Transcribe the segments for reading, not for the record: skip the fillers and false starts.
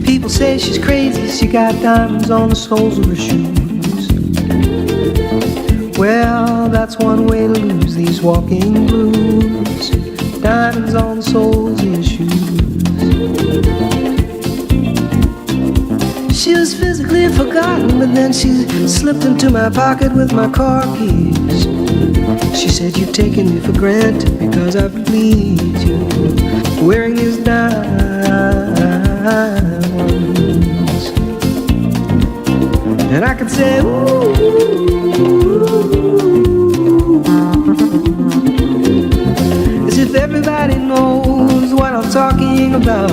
People say she's crazy, she got diamonds on the soles of her shoes. Well, that's one way to lose these walking blues. Diamonds on the soles of your shoes. She was physically forgotten, but then she slipped into my pocket with my car keys. She said, you've taken me for granted because I please you, wearing these diamonds. And I could say, ooh, as if everybody knows what I'm talking about.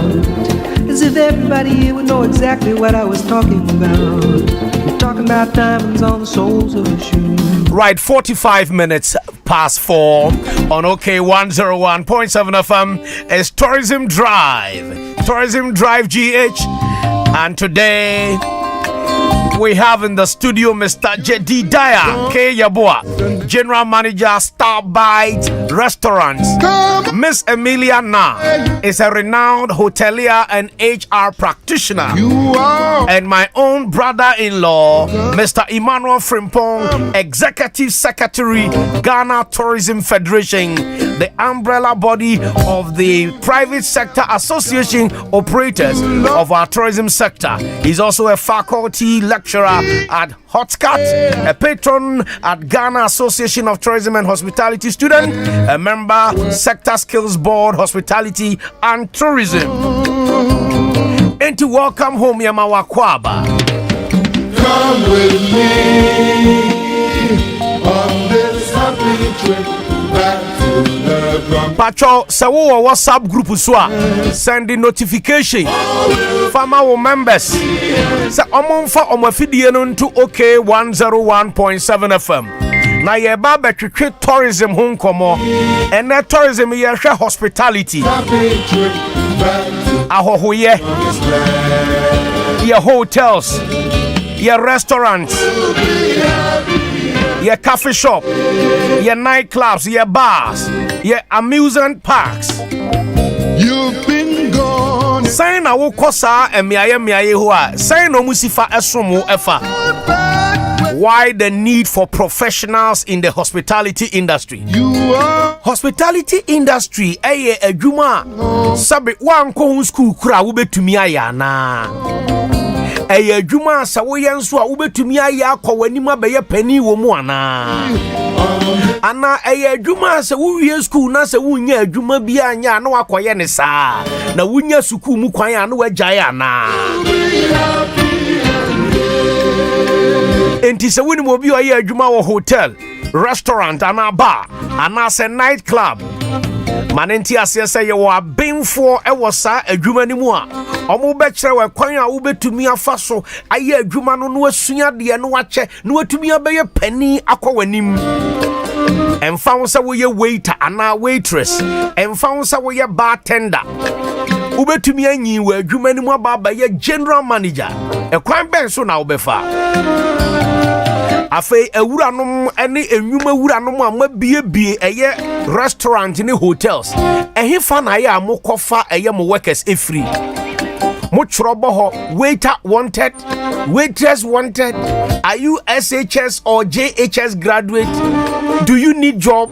As if everybody here would know exactly what I was talking about. I'm talking about diamonds on the soles of the shoes. Right, 45 minutes past 4 on OK 101.7 FM is Tourism Drive. Tourism Drive GH. And today we have in the studio Mr. JEDIDIAH YEBOAH, General Manager, STARBITE Restaurants. Miss EMELIA NARH is a renowned hotelier and HR practitioner. And my own brother-in-law, Mr. EMMANUEL FRIMPONG, Executive Secretary, Ghana Tourism Federation, the umbrella body of the private sector association operators of our tourism sector. He's also a faculty lecturer at HOTELIER, a patron at Ghana Association of Tourism and Hospitality Student, a member Sector Skills Board, Hospitality and Tourism. And to welcome home Yamawa Kwaba. Come with me on this happy trip back to the ground. Pacho, Sawo WhatsApp group uswa send the notification. Farmer members say omonfa omafidie no to OK 101.7 FM. Na ye ba betwetwe tourism ho nkomo. Ene tourism ye hwe hospitality. Ahohoye. Ye hotels. Ye restaurants. Ye coffee shop. Ye nightclubs, ye bars, ye amusement parks. You've been gone. Say na wo kosa emiaye ho a. Say no musifa esomo efa. Why the need for professionals in the hospitality industry? You are Hospitality industry eye adwuma sabe wanko school kura wo betumi aya na. Eye adwuma sa wo yenso a wo betumi aya akwa w'anim abeye pani wo mu ana. Ana eye adwuma sa wo wie school na sa wo nya adwuma bi anya na wakoye ne saa. Na wo nya school mu kwan ya na wagyae ana. Enti se woni mo bi oye adwuma wo hotel, restaurant ana bar, ana se night club. Manenti ase se ye wo abenfo e wo sa adwuma ni mu a. Omo be kire we kwan a wo betumi afa so aye adwuma no no asua de no wache no atumi abeye pani akwanim. Emfa wo se wo ye waiter ana waitress, emfa wo se wo ye bartender. Wo betumi anyi we adwuma ni mu aba ye general manager. E kwan ben so na wo befa. Afe ewuranom ene enwuma ewuranom a mabie eye restaurant ni hotels ehefa na ya amokofa eye mo workers free mo chrobo ho waiter wanted, waitress wanted. Are you SHS or JHS graduate? Do you need job?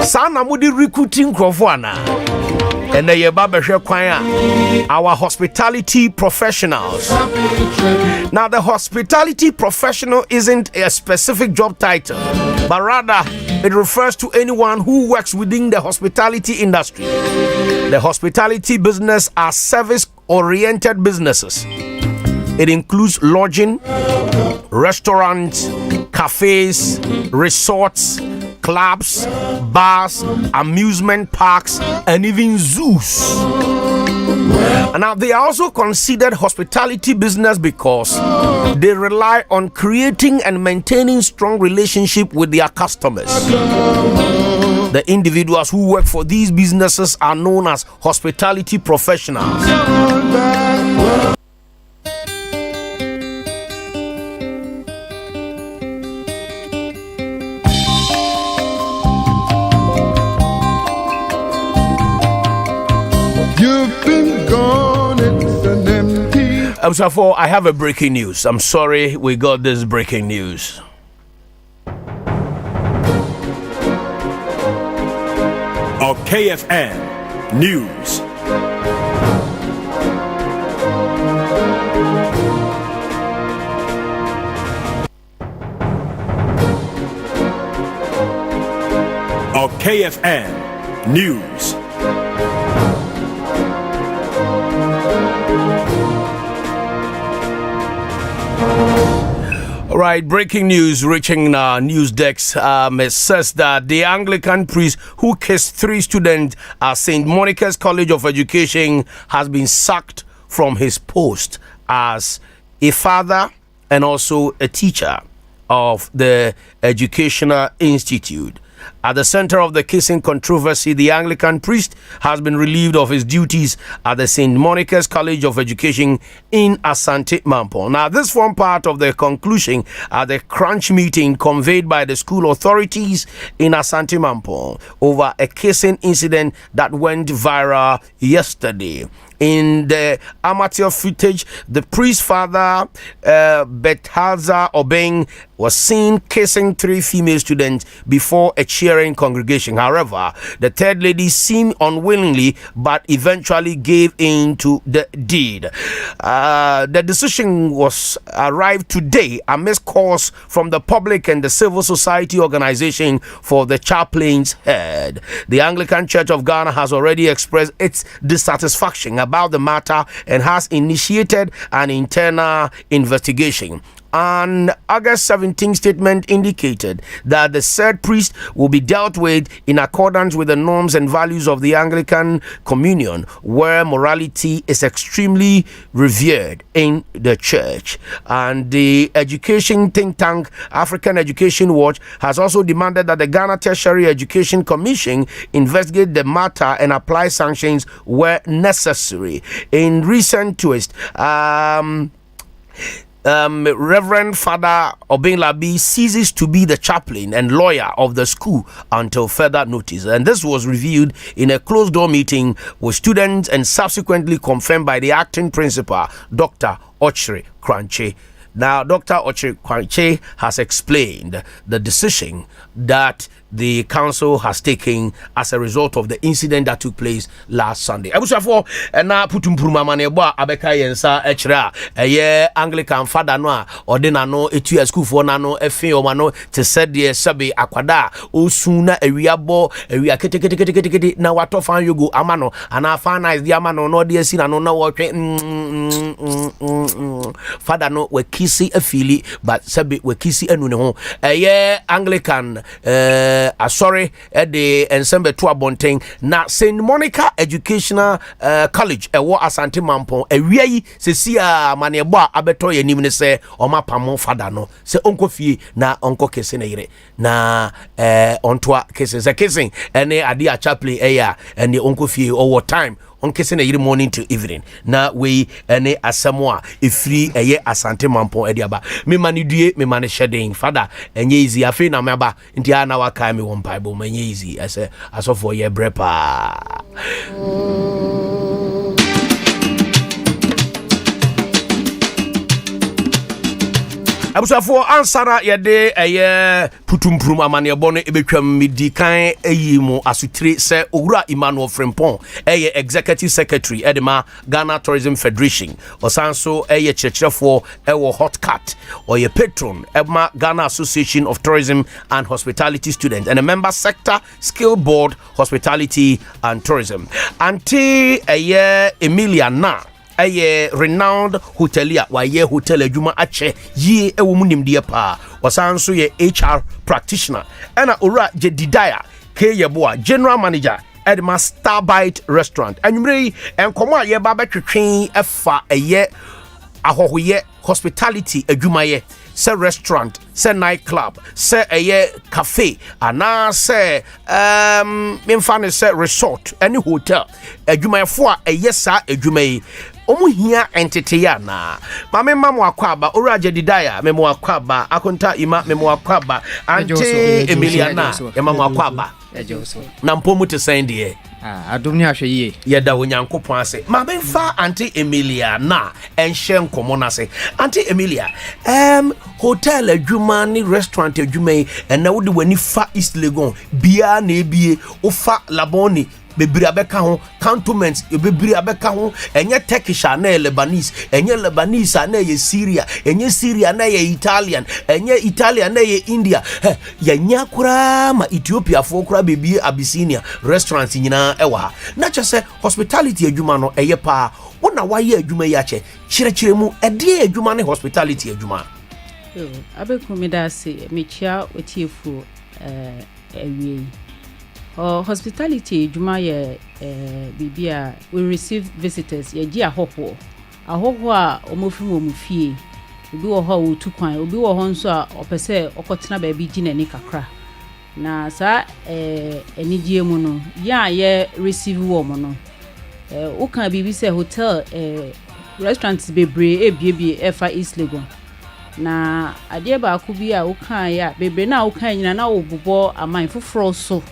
Sana mo di recruiting crofo ana. And ye baba hwe kwan our hospitality professionals. Now the hospitality professional isn't a specific job title, but rather it refers to anyone who works within the hospitality industry. The hospitality business are service-oriented businesses. It includes lodging, restaurants, cafes, resorts, clubs, bars, amusement parks, and even zoos. And now they are also considered hospitality business because they rely on creating and maintaining strong relationship with their customers. The individuals who work for these businesses are known as hospitality professionals. You've been gone, it's an empty So I have a breaking news. I'm sorry we got this breaking news. KFN News. KFN News. All right, breaking news reaching news decks. It says that the Anglican priest who kissed 3 students at St. Monica's College of Education has been sacked from his post as a father and also a teacher of the Educational Institute. At the center of the kissing controversy, the Anglican priest has been relieved of his duties at the St. Monica's College of Education in Asante Mampong. Now, this formed part of the conclusion at the crunch meeting conveyed by the school authorities in Asante Mampong over a kissing incident that went viral yesterday. In the amateur footage, the priest's father, Bethaza Obeng, was seen kissing 3 female students before a cheering congregation. However, the third lady seemed unwillingly but eventually gave in to the deed. The decision was arrived today amidst calls from the public and the civil society organization for the chaplain's head. The Anglican Church of Ghana has already expressed its dissatisfaction about the matter and has initiated an internal investigation. An August 17th statement indicated that the said priest will be dealt with in accordance with the norms and values of the Anglican Communion, where morality is extremely revered in the church. And the education think tank African Education Watch has also demanded that the Ghana Tertiary Education Commission investigate the matter and apply sanctions where necessary. In recent twist, Reverend Father Obenglabi ceases to be the chaplain and lawyer of the school until further notice. And this was revealed in a closed-door meeting with students and subsequently confirmed by the acting principal, Dr. Ochre Kranche. Now, Dr. Ochre Kranche has explained the decision that the council has taken as a result of the incident that took place last Sunday. Abusafo na putumpuruma mane YEBOAH abeka yensa echira eye Anglican father no a odena no etu school for na no efe o ma no te said ye sebe akwada osun na awia kete na wato fan yogo amano ana fan nice di amano no de asi na no na wotwe father no we kisi afili but sebe we kisi anu ne ho eye Anglican sorry the ensemble to abonten na St. Monica Educational College ewo Asante Mampong awiai sesia mane YEBOAH abeto yanim ne se omapamo fada no se onko fie na onko kese ne yire na ontoa kese se kese ene ade a chaplain eya ene onko fie over time on kese yiri morning to evening na we ene asamoa efiri eye Asante Mampong ediaba me manidue me mane shedding father enye easy afi na meba nti ana waka me won bible menye easy ase asofo ye brepa Abusafo ansara yede eye putumprum amane bono ebetwam medikan eyimu asutire se owura EMMANUEL FRIMPONG eye executive secretary edema Ghana Tourism Federation osanso eye chirechirefo ewo hotcat oye patron edema Ghana Association of Tourism and Hospitality Students and a member sector skill board hospitality and tourism anti eye EMELIA na a renowned hotelier waye hotel adwuma ache ye ewo munimde pa wasanso ye HR practitioner ana ora JEDIDIAH YEBOAH general manager at my STARBITE restaurant anwumre enkomo a ye ba betwetwen efa eye ahohoye hospitality adwuma ye se restaurant se nightclub se eye cafe ana se memfane se resort any hotel adwuma fo a eye sa adwuma yi omuhia entity ya na mame mamu akwaba ora JEDIDIAH memo akwaba akonta ima memo akwaba ante EMELIA na mamu akwaba na mpomu te sende Adom ni ahwe ye. Yeda Onyankopon ase. Ma benfa Auntie Emelia na enhye nkomo na se. Auntie Emelia, hotel adwuma ni restaurant adwuma yi na wo de wani fa East Legon bia na ebie wo fa Laboni bebiri abeka ho cantonments bebiri abeka ho enye Turkish na Lebanese enye Lebanese na ye Syria enye Syria na ye Italian enye Italian na ye India yanya kura ma Ethiopia fo kura bebie Abyssinia restaurants nyina ewa ha na kyese hospitality adwuma no eye pa wona waye adwuma yi ache kyerɛkyerɛ mu ɛde adwuma ne hospitality adwuma Abeiku me da se me chia otiefu awie hospitality adwuma ye bibia we receive visitors ye gi ahoho a omofiri wo mufie obi wo ho wo tukwan obi wo ho nso a opese okotena ba bi gi nani kakra na sa enidie mu no ya ye receive wo mo no wo kan bibi se hotel restaurants bebre ebiebie efa East Legon na ade ba ko bi a wo kan ya bebre na wo kan nyina na wo bobɔ aman foforo so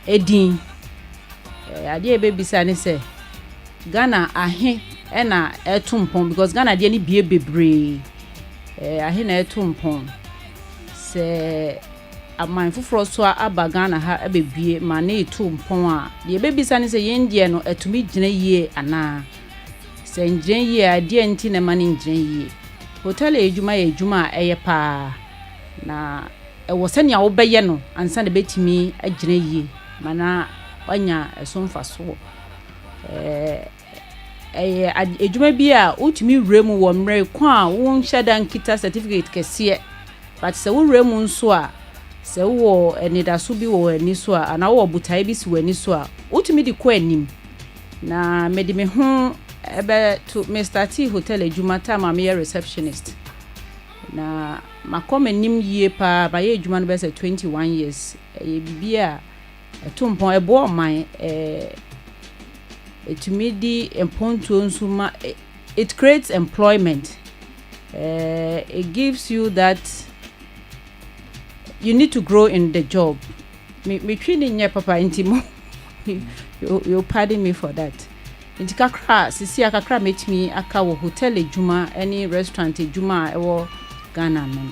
edin ade be bisa ne se Ghana ahe na etumpon because Ghana de ni bie bebre ahe na etumpon se aman foforo so aba Ghana ha abebie ma na etumpon a de be bisa ne se yendie no etumi gina yie ana se ngyen yie ade nti na ma ne ngyen yie hotel ejuma eye pa na ewo sene a wo beye no ansa de betimi agina yie mana wanya esomfa so ejuma bi a utumi wremu wo mre kwa wo nhada nkita certificate kese but se wo wremu nso a se wo enidaso bi wo ani so a ana wo butai bi si wo ani so a utumi di kwa anim na mede me ho ebe to Mr. T hotel ejuma ta ma me receptionist na makome nim yie pa ba ye ejuma no be say 21 years ye bibia etumpon ebo man etumidi emponto nsuma it creates employment it gives you that you need to grow in the job me twini nya papa intimo you pardon me for that inti kakra sisi akakra metimi aka wo hotel ejuma any restaurant ejuma ewo Ghana no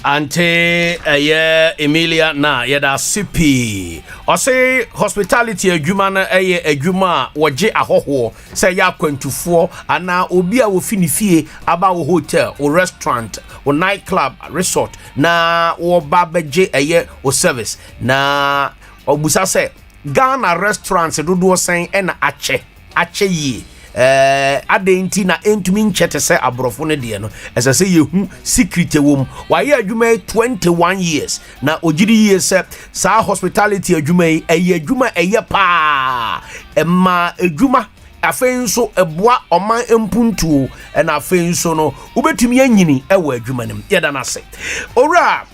Ante Emelia na yeda sipi ose hospitality adwuma na adwuma woje ahoho se ya kwantufo ana obi a wo fini fie aba wo hotel wo restaurant wo night club resort na wo babeje wo service na obusa se Ghana restaurants dodo sen na ache yi adenti na entumi nchete se abrofo ne de no ese se yehu secret wom waye adwuma 21 years na ogiri ye se sa hospitality adwuma adwuma pa emma adwuma afenso eboa oman empuntuo na afenso no ubetumi anyini ewo adwuma nim yeda na se ora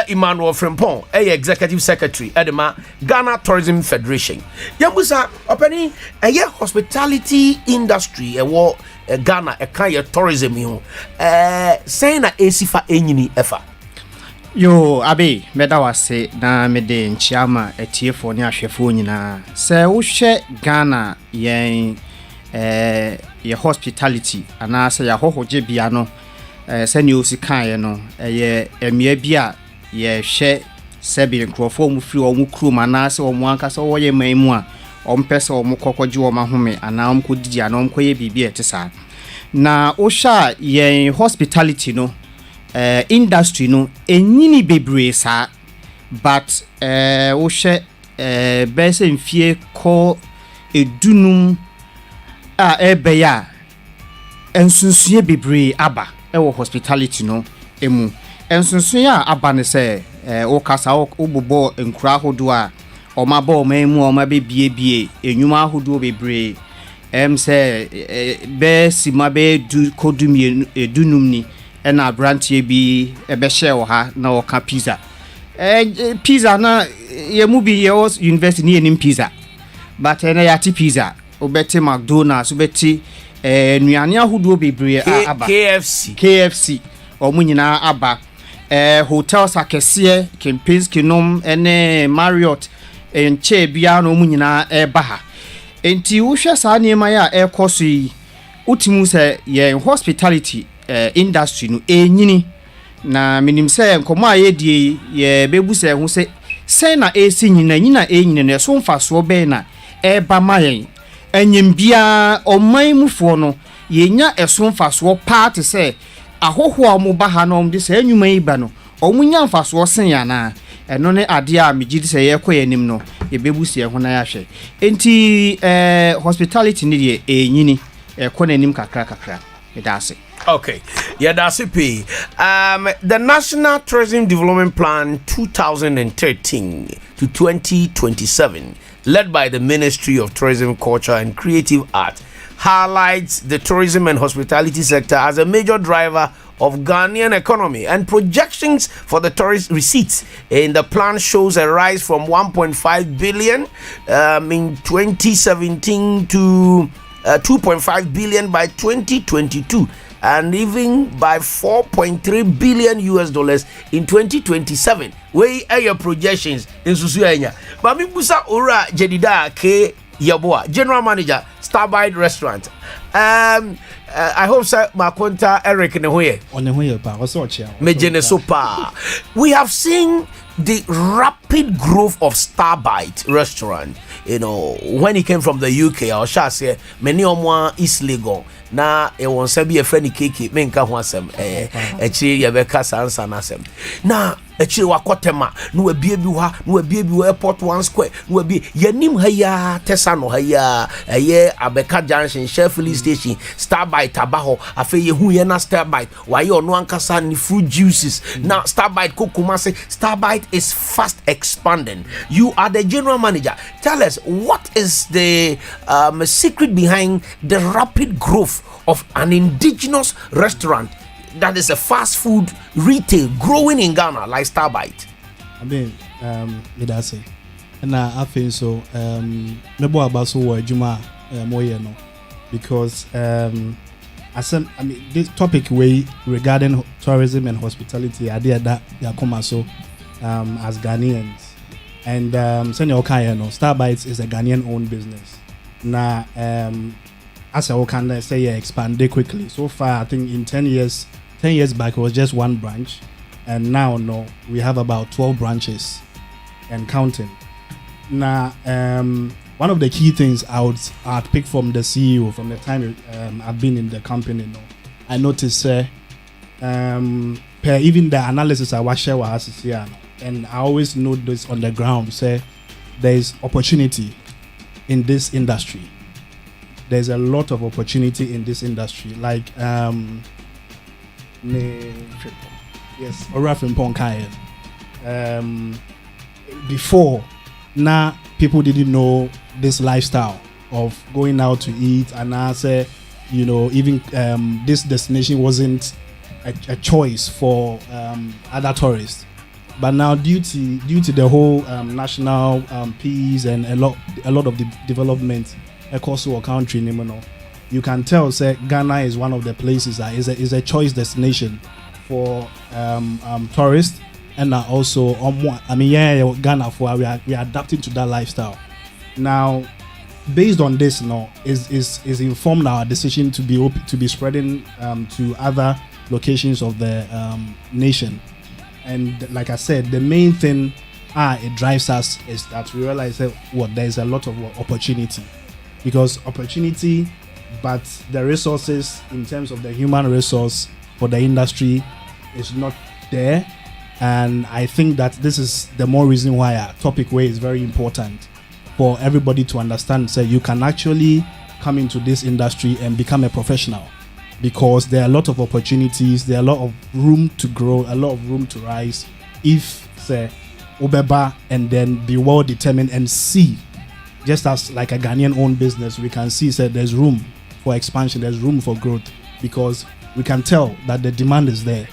EMMANUEL FRIMPONG executive secretary edema Ghana Tourism Federation yambusa opani hospitality industry ewo Ghana kan tourism yo say na esifa enyini efa yo abe meda wase na mede nchiama etiefo ne ahwefo nyina se wo hwe Ghana yen ye hospitality ana se ya hohoje bia no sani osi kan no emia bia ye hwe sebi nkrofo mu firi o mu krum ana se o mu ankasa wo ye man mu a o mpese o mu kokoje o mahome ana o mkodidi ana o mkoye bibia etesa na o sha ye hospitality no industry no enyini bebre sa but o hwe bese mfie ko edunum a ebeya ensunsuye bebre aba ewo hospitality no emu ensunsun ya abane se o kasa o bobo enkura hodo a o ma ba o memu o ma be bie enwuma hodo bebre se be sima be du kodumie edunum ni na brantie bi ebe share ha na o ka pizza pizza na ye mu bi ye university ni enim pizza but na ya ti pizza obeti McDonald's obeti nuane ahodo bebre aba KFC omunyina aba hotels akɛseɛ Kempinski nom ene Marriott enche bia no mu nyina eba ha enti wohwɛ saa nneɛma ya ɛkɔ so yi utimu sɛ yɛn hospitality industry no enyini na minim sɛ nkɔmɔ a yɛdie yɛ bebu sɛ ho sɛ na esi nyina no so mfaso bɛn na ɛba ma yɛn enyim bia ɔman mufoɔ no yenya ɛso mfaso part sɛ ahoho a mo ba ha no de sɛ enwuma yi ba no ɔmunya mfaso sen ya na ɛno ne ade a megidi sɛ yɛkɔ yɛnim no yɛbebu sie ho na yɛahwɛ enti hospitality ne deɛ enyini ɛkɔ n'anim kakra medase. Okay, yeah, that's it. The National Tourism Development Plan 2013 to 2027, led by the Ministry of Tourism, Culture and Creative Art, highlights the tourism and hospitality sector as a major driver of Ghanaian economy, and projections for the tourist receipts in the plan shows a rise from 1.5 billion in 2017 to 2.5 billion by 2022, and even by 4.3 billion US dollars in 2027. Where are your projections in Susuanya? Bami Busa Ora JEDIDIAH K YEBOAH, General Manager, STARBITE Restaurant. I hope sir Makonta Eric Nehoye. We have seen the rapid growth of STARBITE Restaurant. You know, when he came from the UK, I shall say many omwa East Legon. Na e won se be a friend keke menka ho asem echi ye be kasa ansa na asem na echi wakotema no abie bi ha no abie bi airport 1 square no abie yanim ha ya tesa no ha ya eye Abeka Junction Sheffield Station STARBITE abaho afa ye hu ye na STARBITE waye ono ankasa ni fruit juices now STARBITE kokuma say STARBITE is fast expanding. You are the general manager. Tell us, what is the secret behind the rapid growth of an indigenous restaurant that is a fast food retail growing in Ghana like STARBITE? I mean, that's it. And I think so. Nebo abaso wa juma moye no, because I mean this topic way regarding tourism and hospitality, I did that come so as Ghanaians, and senior okay no, STARBITE is a Ghanaian owned business. Now as I can say expanded quickly. So far, I think in 10 years back it was just one branch, and now no, we have about 12 branches and counting. Now, one of the key things I'd pick from the CEO from the time I've been in the company. No, I noticed per even the analysis I was share with here, and I always note this on the ground. Say there is opportunity in this industry. There's a lot of opportunity in this industry, like yes, or FRIMPONG before now people didn't know this lifestyle of going out to eat, and I say, you know, even this destination wasn't a choice for other tourists. But now due to the whole national peace and a lot of the development across our country, you can tell say Ghana is one of the places that is a choice destination for tourists. And also, I mean, Ghana for we are adapting to that lifestyle. Now, based on this, is informed our decision to be spreading to other locations of the nation. And like I said, the main thing it drives us is that we realize that there's a lot of opportunity, because opportunity, but the resources in terms of the human resource for the industry is not there. And I think that this is the more reason why our topic way is very important for everybody to understand. So you can actually come into this industry and become a professional, because there are a lot of opportunities, there are a lot of room to grow, a lot of room to rise if say ubeba and then be well determined and see, just as like a Ghanaian owned business, we can see that there's room for expansion, there's room for growth, because we can tell that the demand is there.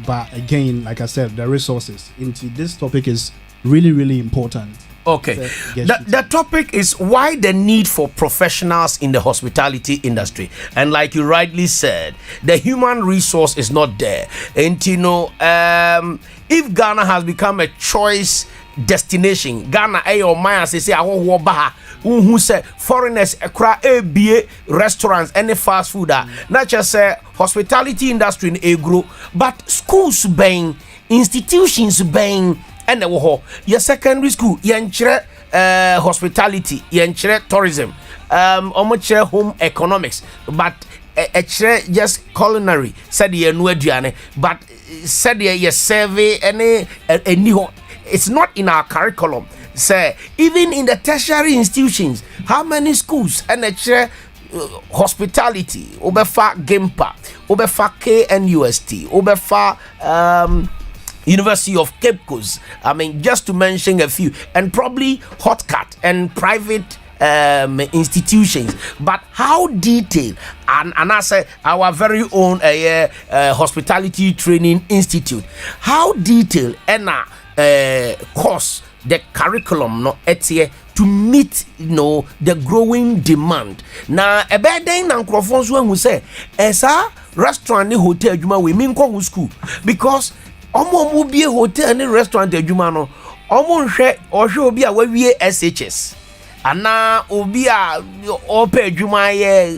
But again, like I said, the resources into this topic is really, really important. Okay. The topic is why the need for professionals in the hospitality industry. And like you rightly said, the human resource is not there. And you know, if Ghana has become a choice destination, Ghana ayo maya say awo ba who say foreigners ekra ebie restaurants any fast food not just say hospitality industry in a grow, but schools bang, institutions bang, and your secondary school yenchre hospitality yenchre tourism omochre home economics, but just culinary said ye no aduane, but said ye survey any it's not in our curriculum. Say even in the tertiary institutions, how many schools and hospitality obefa Gempa, obefa KNUST, obefa University of Cape Coast, I mean, just to mention a few, and probably Hotcat and private institutions. But how detailed, and I say our very own hospitality training institute, how detailed and course the curriculum no etie to meet the growing demand. Na ebe den na nkrofo so hu say esa restaurant ni hotel adwuma we min ko school, because omo bie hotel ni restaurant adwuma no omo nhwe ohwe obi a wawie SHS ana obi a ope adwuma ye,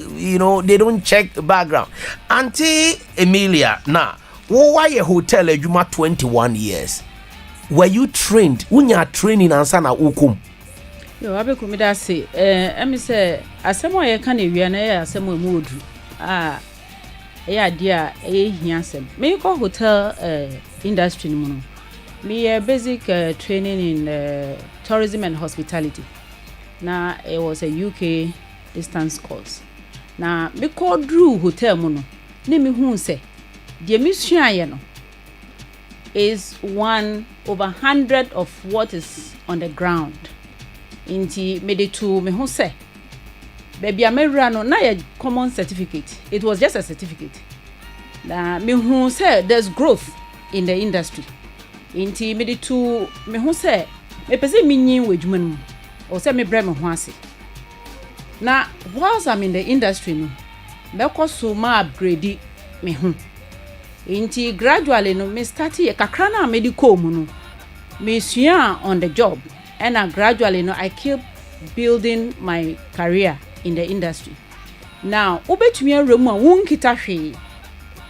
they don't check background. Auntie Emelia, na wo wa ye hotel adwuma 21 years. Were you trained? When you are training answer na ukum. Yo Abeiku me da say emi say asemo ye kan ewia na ye asemo emu odu. Dia hia asem. Me ko hotel industry ni mu no. Me basic training in tourism and hospitality. Na it was a UK distance course. Na me ko drew hotel mu no. Ne me hu say die me sua ye no is 1/100 of what is on the ground. Inti made to me who say baby Americano na a common certificate. It was just a certificate. Na me who say there's growth in the industry. Inti made to me who say me pese me nyin wejuma or say me bre me ho ase. Na whilst I'm in the industry no me ko so ma upgrade me ho. Inti gradually no me start ye kakra na medical mu no me sua on the job, and gradually no I keep building my career in the industry. Now obetumi aremu a won kita hwe,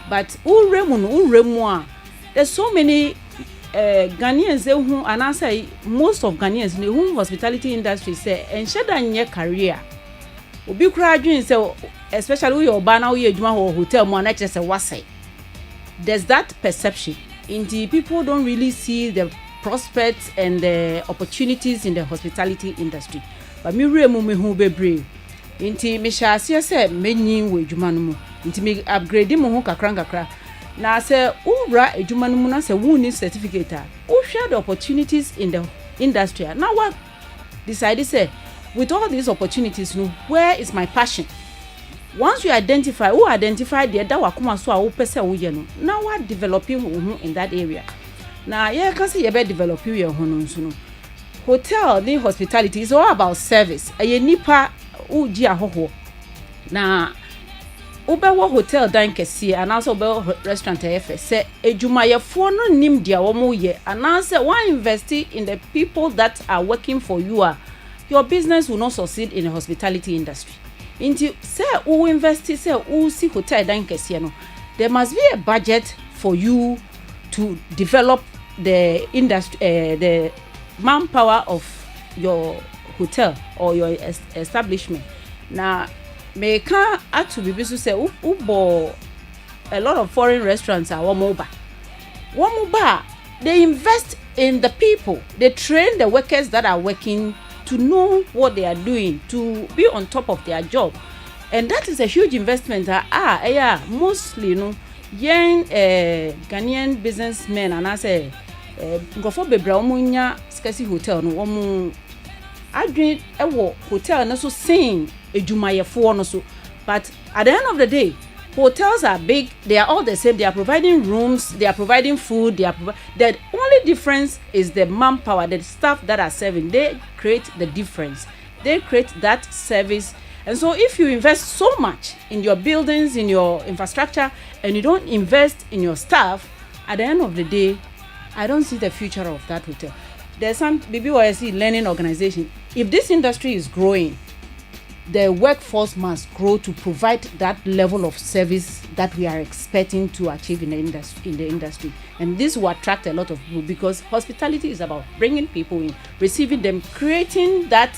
but uremu a there's so many Ghanaians who and I say most of Ghanaians in the home hospitality industry say ensheda nye career obi kura adwin say especially your ba na we adwuma hotel mo na kire say wasai. There's that perception. Indeed, people don't really see the prospects and the opportunities in the hospitality industry. But me remu me hu bebre. Inti me sha say me nyin we adwuma no mu. Inti me upgrade mo ho kakra. Na say ura adwuma no mu na say won certificate. Who share the opportunities in the industry. Now what decided say with all these opportunities, where is my passion? Once you identify the that wakuma so a wo pese wo ye no, now what developing in that area. Now yeah, can see you be developing your ho no so no. Hotel the hospitality is all about service. Aye nipa wo gi ahoho. Na obewo hotel dan kese and also obewo restaurant efe say edwumayefo no nim dia wo mo ye, and say why invest in the people that are working for you, your business will not succeed in the hospitality industry. Into say who invest say who see hotel dan kese no, there must be a budget for you to develop the industry, the manpower of your hotel or your establishment. Now me can actually be so say ubo a lot of foreign restaurants are one mobile, they invest in the people, they train the workers that are working to know what they are doing, to be on top of their job, and that is a huge investment. Mostly young Ghanaian businessmen and I say ngofo bebra omunya skasi hotel no omu adwen ewo hotel na so sing edwumayefo no so, but at the end of the day hotels are big, they are all the same, they are providing rooms, they are providing food, the only difference is the manpower, the staff that are serving. They create the difference, they create that service. And so if you invest so much in your buildings, in your infrastructure, and you don't invest in your staff, at the end of the day, I don't see the future of that hotel. There's some BBYC learning organization. If this industry is growing, the workforce must grow to provide that level of service that we are expecting to achieve in the industry. And this will attract a lot of people, because hospitality is about bringing people in, receiving them, creating that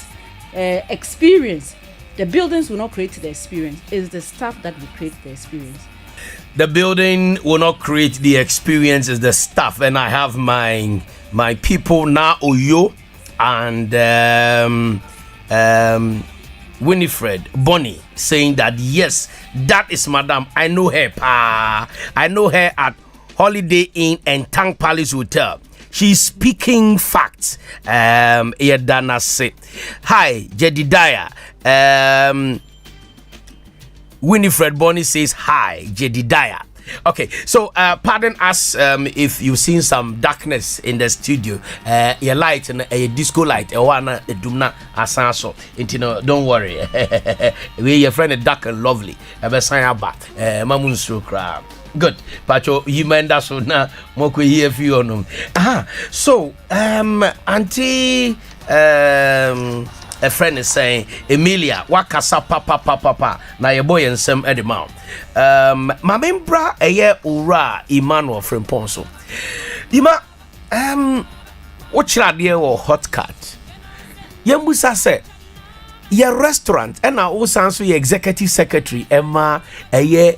experience. The buildings will not create the experience. It's the staff that will create the experience. The building will not create the experience, it's the staff. And I have my people now, Oyo and Winifred Bonnie, saying that yes, that is Madam. I know her. I know her at Holiday Inn and Tang Palace Hotel. She's speaking facts. Dana say, hi, JEDIDIAH. Winifred Bonnie says hi, JEDIDIAH. Okay, so pardon us if you've seen some darkness in the studio. Your light and a disco light, a one a dumna asanso. Don't worry. We your friend is dark and lovely. Mamun crab. Good. Pacho, you meant that so now moko here for you. So auntie a friend is saying, Emelia, wakasa papa na YEBOAH and some edimount. Mamembra eye ura EMMANUEL FRIMPONG so. Ima what dear or hot cat? Yembusa say your restaurant and now also your executive secretary Emma eye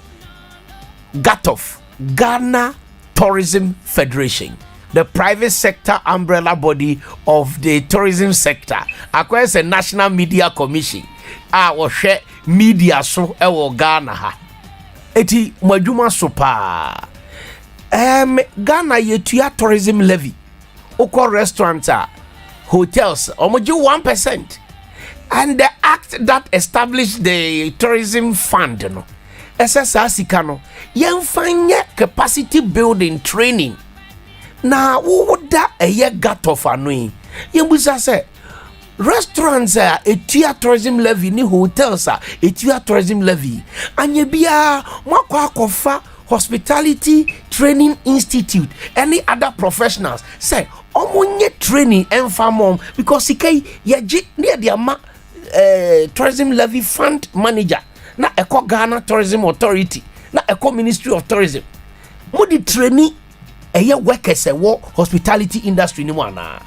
GATOF, Ghana Tourism Federation, the private sector umbrella body of the tourism sector. Across the National Media Commission, or share media so Ghana ha. Eti majuma sopa. Ghana yetuya tourism levy. Oko restaurants, hotels, omoju 1%. And the act that established the tourism fund, no. SSRC kano. Yemfanye capacity building training. Na woda eye GATOF anui. Yembusa say restaurants etia tourism levy ni hotels etia tourism levy. Anye bia mwakwa akofa hospitality training institute any other professionals say omonye training enfamom because sikay yeji near the ama tourism levy fund manager na eko Ghana Tourism Authority na eko Ministry of Tourism mudi training eye workers wo hospitality industry ni wana.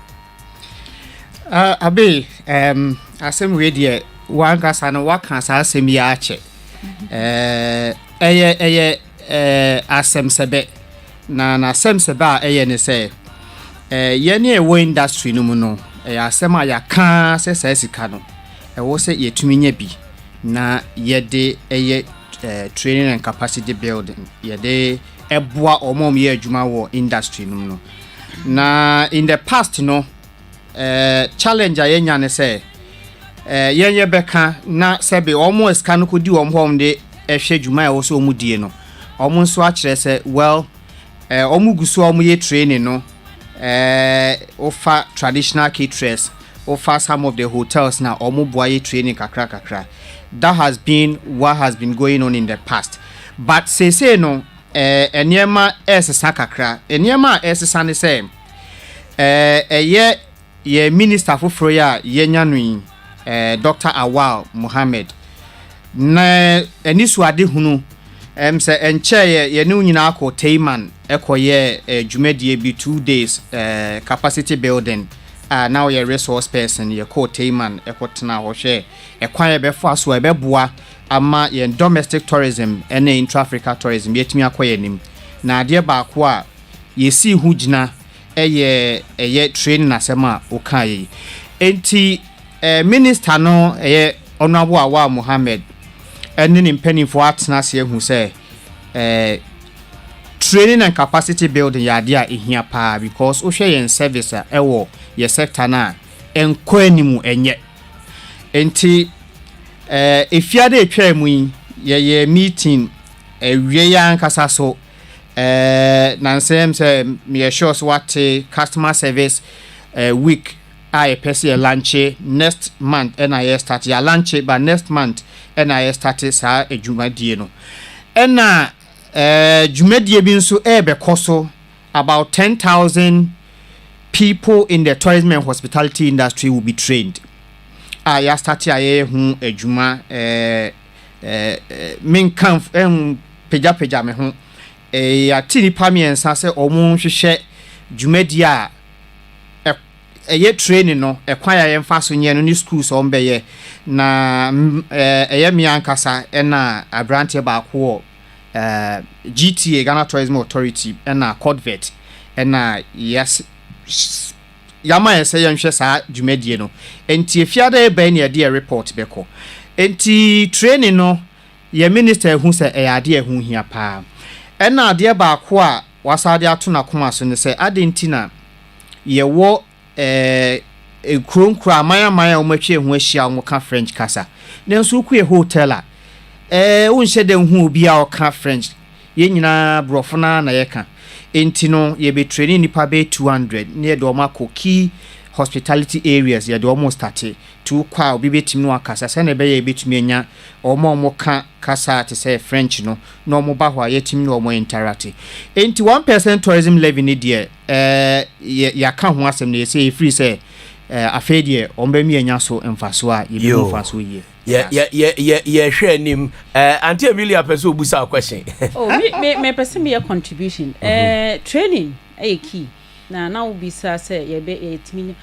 Abe asem we de wankasa no wakansa asem ya ache. Eye asem sebe na asem sebe a eye ne se ye ne wo industry no mu no asem a ya kan se sika no wo se yetumi nya bi na ye de eye training and capacity building ye de eboa omom ye adwuma wo industry no no. Na in the past no challenge ayenya ne say yenye beka na sebe omo eska no kodi omhom de ehwe dwuma e wo so omudie no omo nso a kire say well omo guso omo ye training no offer traditional caterers, offer some of the hotels na omo boa ye training kakra. That has been what has been going on in the past, but say no enyema esesa kakra enyema esesa ne say ye minister foforo ya yenya no Dr. Awal Mohammed na enisu ade hunu se enche ye ne nyina akọ Tayman ekoye dwumadie bi 2 days capacity building now ye resource person ye call Tayman ekotena ho hwe ekwan ye befo aso ebeboa ama ye domestic tourism and intra-Africa tourism yetimi akoye nim na ade ba ko a ye si hu gina eye training asema okaye enti minister no Honorable Awal Mohammed ene ni mpanifo atena se hu se training and capacity building ya dia ehia pa because o hwe yen service ewo ye sector na enko animu enye enti efiade etwa mu ye meeting ewie ya nkasa so nansem say me sure so what customer service week I pese a lunch next month and I start ya lunch but next month and I start sa edwumadie no na dwumadie bi nso be koso about 10,000 people in the tourism and hospitality industry will be trained. Ya start ya hu edwuma min kan peja me ho ya tini pamiensa se omo hwehwe dwumadie a eye training no ekwan ya yemfa so nye no ni schools on beye na eye mi ankasa na abrante ba ko GTA Ghana Tourism Authority na Codvet na yes yama yese yenhwe sa dwumadie no enti efiada e ba na de report beko enti training no ye minister hu se ade hu hia pa na ade ba ko a wasade ato na koma so ne se adentina ye wo kronkra maya o matwe hu ahia o ka French kasa nenso ku ye hoteler unhye de hu obi a o ka French ye nyina brofona na ye ka enti no ye be training nipa be 200 near do mako key hospitality areas ye do almost start to kwa obi betim no akasa se na be ye betumi anya omo ka kasa te say French no no mo ba ho a yetim no mo interact enti 1% tourism levy ni de ya ka ho asem na ye say free say afedie ombemi anya so emfaso a ye be emfaso ye hwe nim Auntie Emelia person obusa question me person me contribution training key na obisa say ye be etimi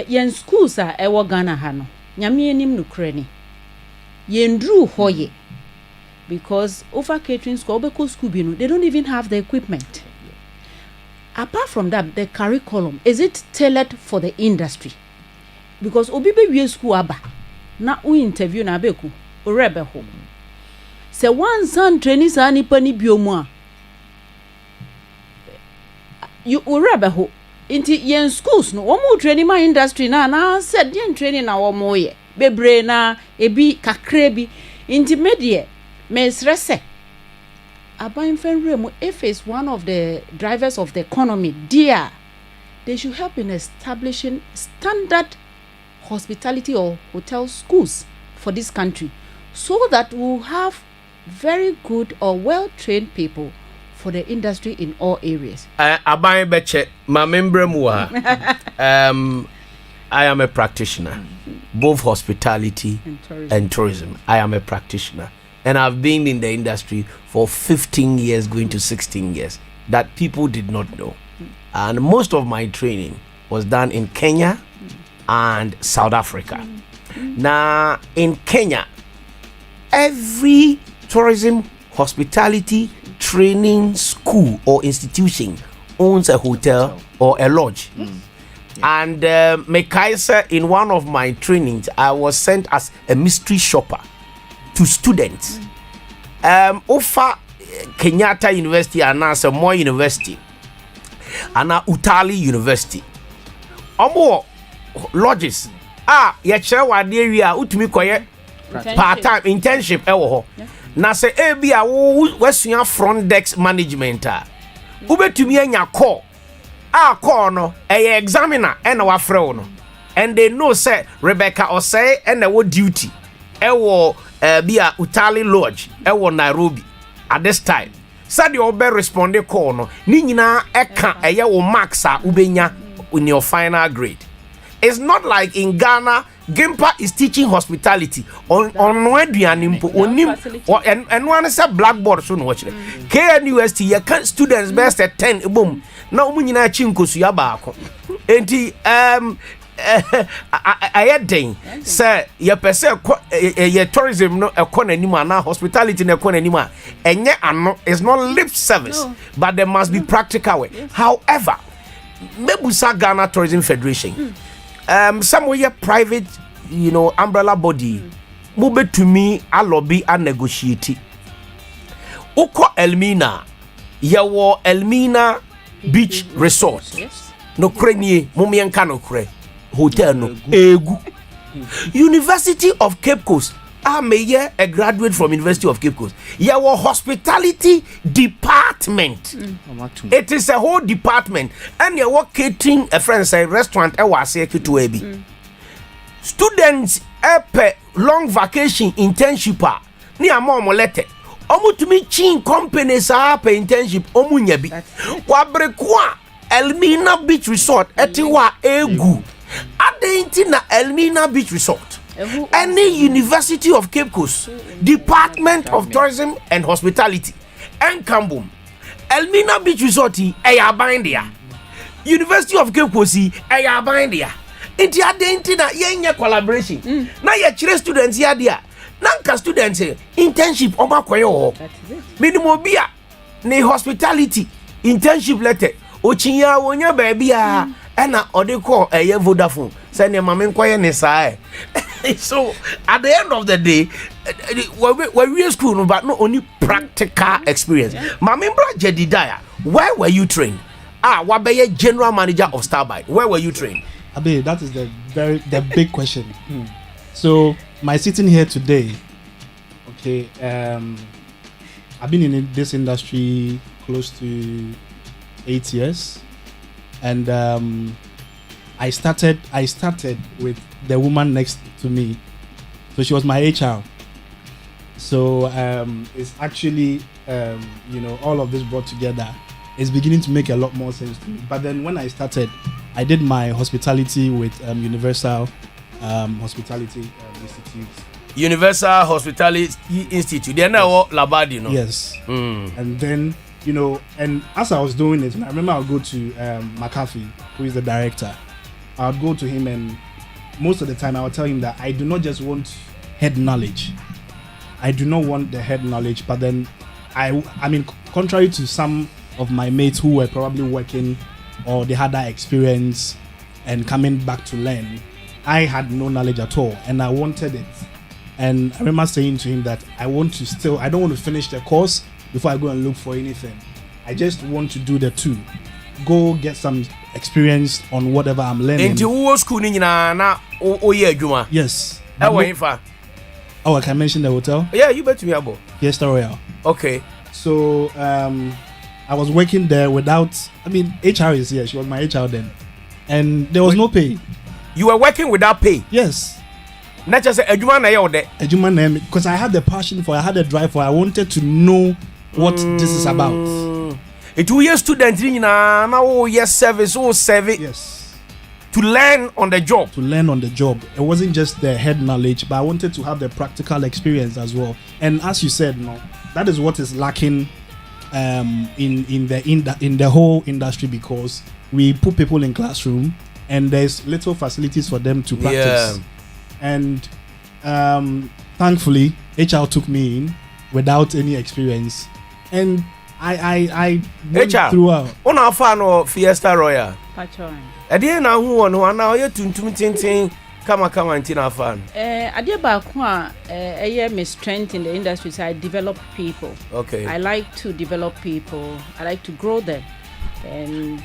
yen schools a ewo Ghana ha no nyame enim no kure ni yendru hoye because over catering school obeko school bi no they don't even have the equipment. Apart from that, the curriculum, is it tailored for the industry? Because obi be we school aba na we interview na Abeiku orebe ho se one son training sa ni pani biomu a you orebe ho inti yen schools no wo mu training ma industry na said yen training na wo mo ye bebre na ebi kakra bi inti medie me stress Abeiku, if it's one of the drivers of the economy, dear, they should help in establishing standard hospitality or hotel schools for this country, so that we'll have very good or well-trained people for the industry in all areas. Abeiku, my member I am a practitioner, both hospitality and tourism. I am a practitioner. And I've been in the industry for 15 years, going to 16 years, that people did not know. And most of my training was done in Kenya and South Africa. Now, in Kenya, every tourism, hospitality, training school or institution owns a hotel or a lodge. And Mekaisa, in one of my trainings, I was sent as a mystery shopper to students. Ofa Kenyatta University and now Moi University and now Utali University. Omo lodges. Ye chere wa de area utumi koye part-time internship ewo ho. Na se ebi a wo wesua front desk management a. Ubetumi anya call. Call no examiner and wa frɛ no. And they know say Rebecca Osei and wo duty. Ewo bia Utali Lodge ewo Nairobi at this time. Said you be responde call no ni nyina eka eye wo marks a ubenya in your final grade. It's not like in Ghana, Gimpa is teaching hospitality on aduane mpo onim and one is a blackboard so no watch. KNUST you can students best at 10 boom. Na omu nyina chinkosu ya baako. Enti ayedin say ye pese ye tourism no economy na hospitality na economy enye ano is not lip service but there must be practical way. However, Mebusa Ghana Tourism Federation somewhere private umbrella body mube to me a lobby and negotiate uko Elmina yawo Elmina Beach Resort no krenye mumienka no kre hotel no egu University of Cape Coast I'm a graduate from University of Cape Coast. Your hospitality department. It is a whole department. And you work catering a friend say restaurant students a long vacation internship ni amom letter. Omu to me chin companies are pay internship omu nyabi. Wabrekwa Elmina Beach Resort etiwa egu. Ade na Elmina Beach Resort. Any University of Cape Coast, Department of Tourism and Hospitality, and Kambum, Elmina Beach Resort, Ayabindia, University of Cape Coast, Ayabindia. Inti ade na yenye collaboration. Na ye chire students ya dia. Nanka students internship oma kwayo. Minimum bia ni hospitality internship letter. Ochinya wonya baby ya. Ena ode call eye Vodafone. Say ne mame nkwaye ne sae. So at the end of the day, we're school, no, but not only practical experience. Mamembra JEDIDIAH, where were you trained? Wabeye general manager of STARBITE. Where were you trained? Abe, that is the big question. So my sitting here today, okay, I've been in this industry close to 8 years, and I started with the woman next to me. So she was my HR. So it's actually all of this brought together. It's beginning to make a lot more sense to me. But then when I started, I did my hospitality with Universal Hospitality Institute. Universal Hospitality Institute. They're now Labadi, no? Yes. And then, and as I was doing it, I remember I would go to McAfee, who is the director. I would go to him, and most of the time I would tell him that I do not just want head knowledge. I do not want the head knowledge, but then I mean, contrary to some of my mates who were probably working or they had that experience and coming back to learn, I had no knowledge at all, and I wanted it. And I remember saying to him that I don't want to finish the course before I go and look for anything. I just want to do the two. Go get some experience on whatever I'm learning. Into who school na oye adwuma? Yes. Oh, I can mention the hotel? Yeah, you bet me abo. Fiesta Royal. Okay. So I was working there without, HR is here. She was my HR then. And there was no pay. You were working without pay? Yes. Not just adwuma na ye there. Adwuma na because I had the passion for, I had the drive for, I wanted to know what this is about. A 2-year student now year service or service. Yes. To learn on the job. To learn on the job. It wasn't just the head knowledge, but I wanted to have the practical experience as well. And as you said, that is what is lacking in the whole industry, because we put people in classroom and there's little facilities for them to practice. Yeah. And thankfully, HR took me in without any experience, and I went throughout. On our fan of Fiesta Royal. Patron. Ade na hu won ho na oye tuntum tintin kama ntina fan. Ade ba ko a my strength in the industry is I develop people. Okay. I like to develop people. I like to grow them. And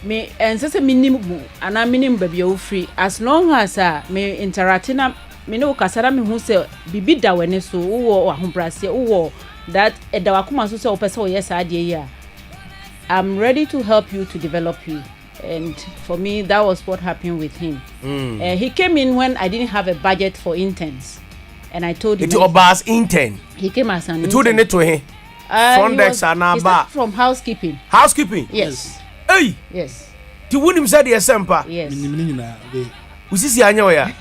me and so minimum and I minimum baby o free as long as me interact na me no kasara me hu say bibi da wene so wo ahombrase wo that edawa kuma so say opese o yes ade ya. I'm ready to help you to develop you. And for me, that was what happened with him. He came in when I didn't have a budget for interns, and I told him. It's Oba's intern. He came as an intern. Told him to him. He started from housekeeping. Housekeeping. Yes. Hey. Yes. To win him said the semper. Yes. We see Anyoya.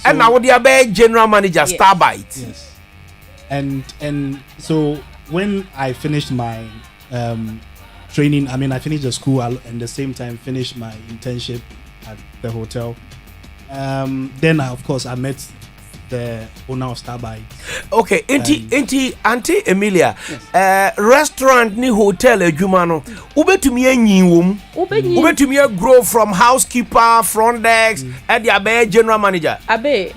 And now the Abeiku general manager, yes. STARBITE. Yes. And so when I finished my training, I finished the school and the same time finished my internship at the hotel. Then of course I met the owner of STARBITE. Okay, Auntie EMELIA, yes. Restaurant ni hotel adwuma no ubetumi anyin wom ubetumi grow from housekeeper, front desk, and the Abeiku general manager.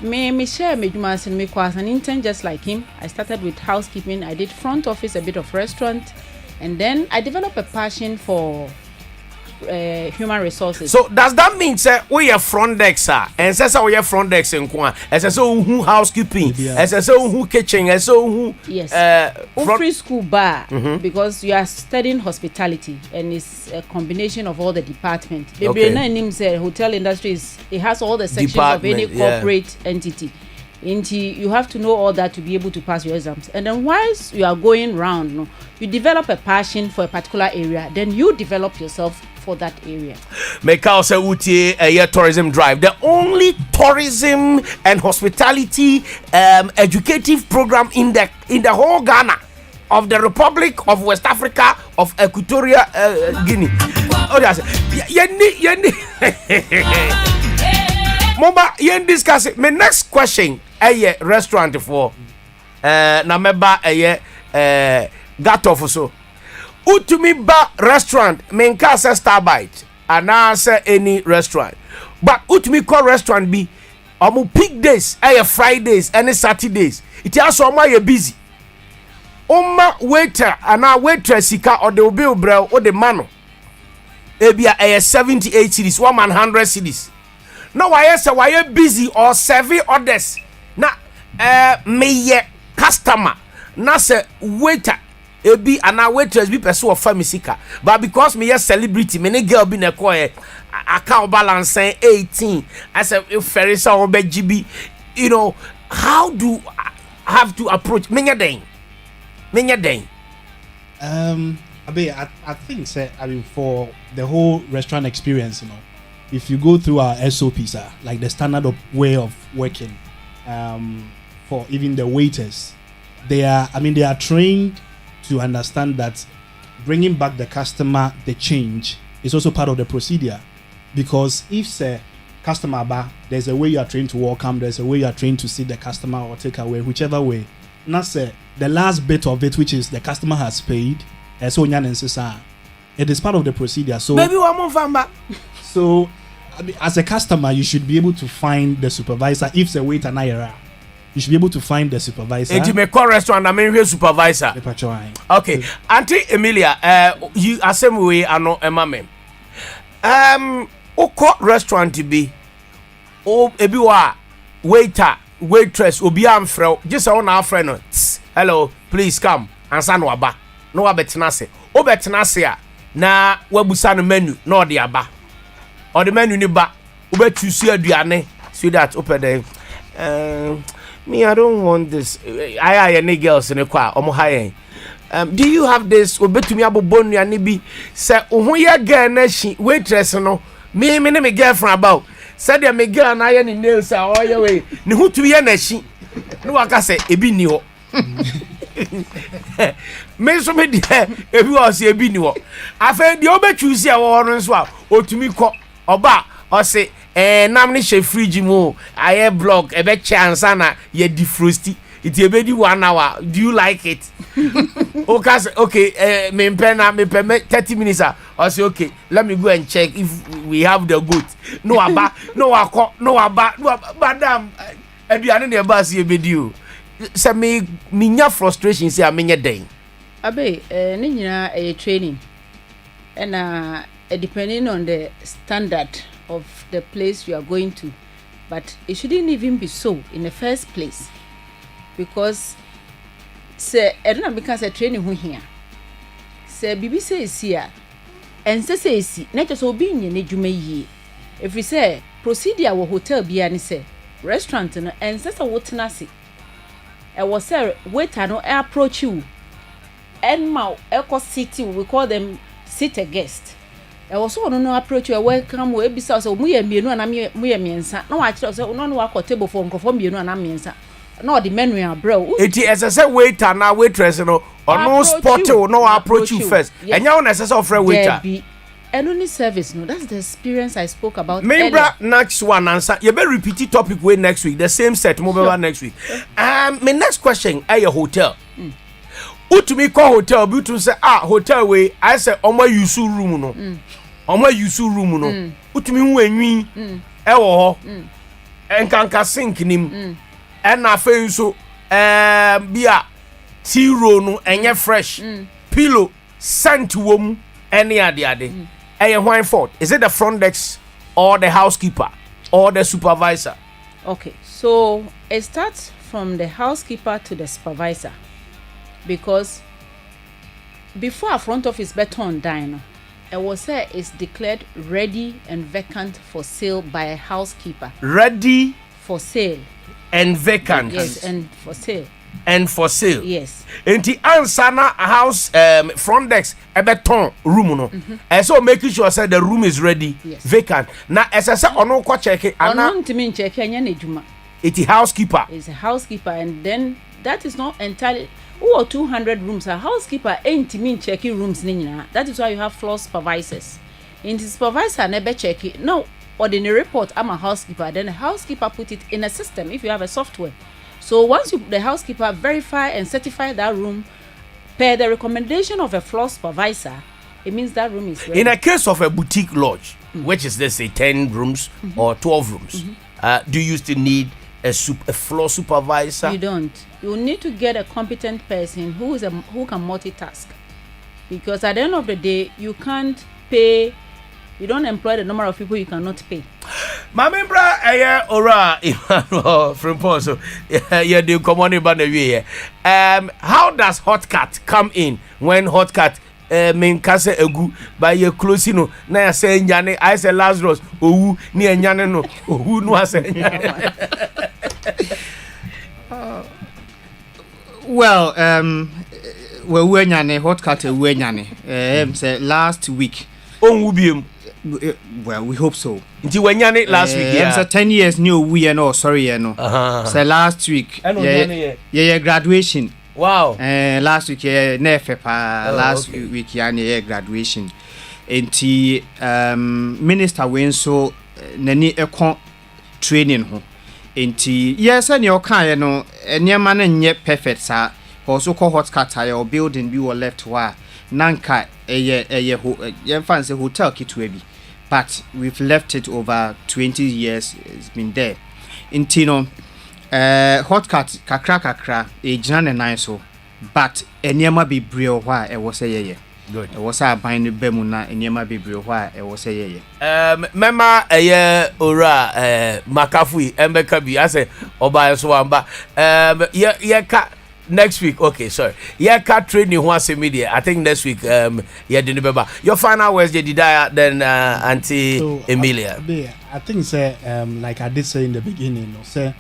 Me share me adwuma sin me as an intern just like him. I started with housekeeping, I did front office, a bit of restaurant, and then I developed a passion for human resources. So does that mean say we are front desk sir and say we are front desk nko a say who housekeeping say who kitchen say who free school bar because you are studying hospitality and it's a combination of all the departments. The name say hotel industry it has all the sections of any corporate entity. You have to know all that to be able to pass your exams. And then once you are going round, you develop a passion for a particular area, then you develop yourself for that area. Make us a tourism drive, the only tourism and hospitality educative program in the whole Ghana of the Republic of West Africa of Equatorial Guinea. Oh, that's Mama, you discuss it. My next question, restaurant for na meba gato for so. Utumi ba restaurant, menka say STARBITE, and say any restaurant. But utumi call restaurant be omu peak days, Fridays, any Saturdays. It also omo busy. Oma waiter and waitress sika or the bill bro or the mano. Ebia 78 cities, 100 cities. Now why say why you busy or serving others? Na me customer, na say waiter, be and waitress be person of pharmaceutical. But because me a celebrity, me girl be na call account balance 18. I say if ferisa or GB, you know, how do I have to approach menya day? I think say I mean for the whole restaurant experience, you know. If you go through our SOPs, like the standard of way of working, for even the waiters, they are trained to understand that bringing back the customer, the change is also part of the procedure. Because if say customer bar, there's a way you are trained to welcome, there's a way you are trained to see the customer or take away, whichever way. Not say the last bit of it, which is the customer has paid, so it is part of the procedure. So maybe one more famba. So, I mean, as a customer, you should be able to find the supervisor. If the waiter naira, you should be able to find the supervisor. And you may call restaurant, I mean, supervisor. Okay, Auntie Emelia, you are same way. I know Emma. Oko restaurant to be, ebiwa waiter, waitress, obiam fro. Just on our friend. Hello, please come. Ansa no aba. No abetenase. Obetenase na wabusa no menu no de aba. Or the menu ni ba ubetusu aduane so that open there. Me I don't want this. I any girls in the kwa omo high. Do you have this obetumi abobonu ya ni bi say ohoya girl na shi waitress no me girlfriend about said ya me girl na ya ni nails a oya we ni hutumi ya na shi no waka say ebi ni ho. Me so me de ebi was ebi ni ho afa de obetusu ya wo no so a otumi ko oba o say nam ni she fridge mu aye block ebe chance na ye defrosti it ebedi 1 hour. Do you like it? Okay, me pay 30 minutes. I say okay, let me go and check if we have the goods. No aba, no madam. Aduane na eba si ebedi o. Say me nya frustration say amenya den. Abe ni nyina training. And depending on the standard of the place you are going to, but it shouldn't even be so in the first place, because say edna because a training who here say BBC is here and say si na just obi nye na dwuma yie if we say procedure wo hotel bia ni say restaurant no and say wo tena se e wo say waiter no approach you and ma eco city we call them sit a guest. I was so no approach you welcome we be so mu ye mienu na mu ye miensa na wa kire so no wa ko table for nkofo mienu na miensa na the menu ya bro eti say waiter na waitress no no spot you no approach you first enya won say offer waiter and only service no that's the experience I spoke about. Remember next one answer you be repeat topic way next week the same set mobile next week. My next question at your hotel. Utumi call hotel bi to say hotel way I say omo use room no omo use room no utumi hu anwi e wo ho enkanka sink nim and na fe so bia tea roll no enye fresh pillow scent wom any ade wine fault? Is it the front desk or the housekeeper or the supervisor? Okay, so it starts from the housekeeper to the supervisor, because before a front office beton dine, it was said it's declared ready and vacant for sale by a housekeeper. Ready for sale and vacant. Yes, and for sale. And for sale. Yes. Enti ansana a house front desk a beton room no. And so making sure say the room is ready, yes, vacant. Na esese ono kwa check it. Ono ntimi check anya na ejuma. It's a housekeeper. It's a housekeeper, and then that is not entirely. Or 200 rooms. A housekeeper ain't mean checking rooms. That is why you have floor supervisors. In the supervisor never check it. No, ordinary report. I'm a housekeeper. Then the housekeeper put it in a system. If you have a software, so once the housekeeper verify and certify that room per the recommendation of a floor supervisor, it means that room is ready. In a case of a boutique lodge, which is let's say 10 rooms or 12 rooms, do you still need a floor supervisor? You don't. You need to get a competent person who can multitask, because at the end of the day you can't pay. You don't employ the number of people you cannot pay. Mami bra ora Emmanuel Frimpong, so yeah the common ba na wie. How does hot cat come in when hot cat men kase egu by your close no na ya say nyane I say Lazarus owu ni enyane no owu no ase nyane. Well, we nyane hot cat we nyane. Say last week. Onwu biem. Well, we hope so. Nti we nyane last week. Yeah. So 10 years new we no sorry no. So last week. Yeah, graduation. Wow. Last week nefe pa last week yeah graduation. Enti minister we so nani ekon training ho. Enti yes any okan no enema na nye perfect sa also call hot cat or building bi or left wa nanka ye fancy hotel kitwe bi, but we've left it over 20 years. It's been there. Enti no hot cat kakra e jana nine so, but enema be brio wa e wo say ye good e wo say ban ne bemu na enema be brio wa e wo say ye mema ora makafui embeka bi ase oba so amba ye ka next week. Okay, sorry. Yeah, cat training once media. I think next week yeah didn't remember. Your final words JEDIDIAH then Auntie so, Emelia. I think say like I did say in the beginning, say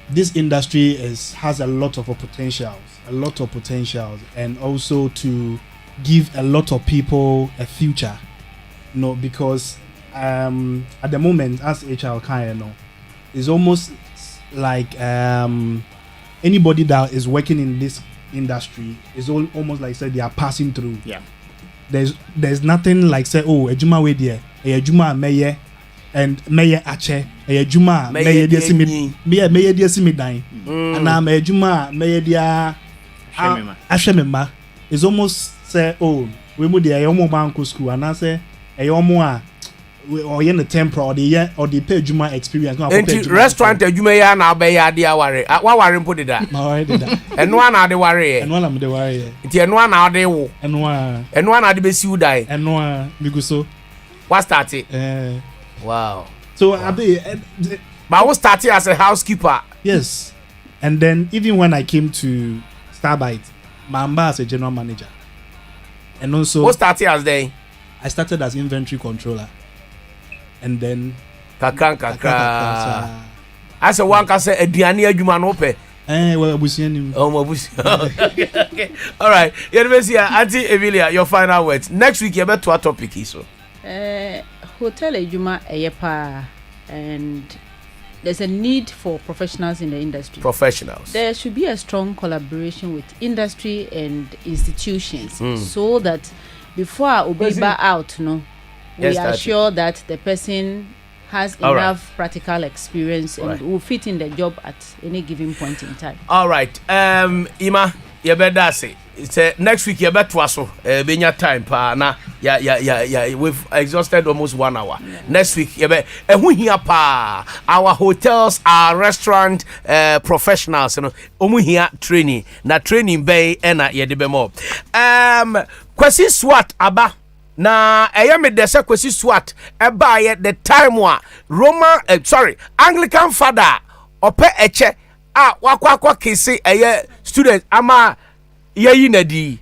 this industry has a lot of potentials, and also to give a lot of people a future. Because at the moment as HR kind is almost like anybody that is working in this industry is almost like say they are passing through. Yeah. There's nothing like say ejuma we there, ejuma meye and meye ache, ejuma meye dia simi dia simi dan. And am ejuma meye dia ashemema. It's almost say we mu there yomo man ko school and I say yomo a or in the temporal or the pay juma experience no restaurant juma ya na be ya dia ware wa ware mpo de da eno na de ware eno na me de ware nti eno na de wo eno na de be si udai eno miguso what started wow so but I was started as a housekeeper. Yes, and then even when I came to STARBITE, my amba as a general manager, and also what started as then I started as inventory controller. And then kakra as a one can say aduane adwuma no pe well abusianim okay all right Auntie Emelia, your final words. Next week you better topic so hotel adwuma eyepa, and there's a need for professionals in the industry. There should be a strong collaboration with industry and institutions so that before Obiba out we are sure that the person has enough practical experience and will fit in the job at any given point in time. All right. Ima, you better say. It's next week you better also benya time pa na yeah we've exhausted almost 1 hour. Yeah. Next week you better here pa our hotels, our restaurant professionals here training na training bay na ye de be more. Kwesi swat aba na ɛyɛ me dɛ sɛ kwasi swat ɛbaayɛ the time wa Anglican father ɔpɛ ɛkyɛ a wakɔ kese ɛyɛ student ama yɛyi na di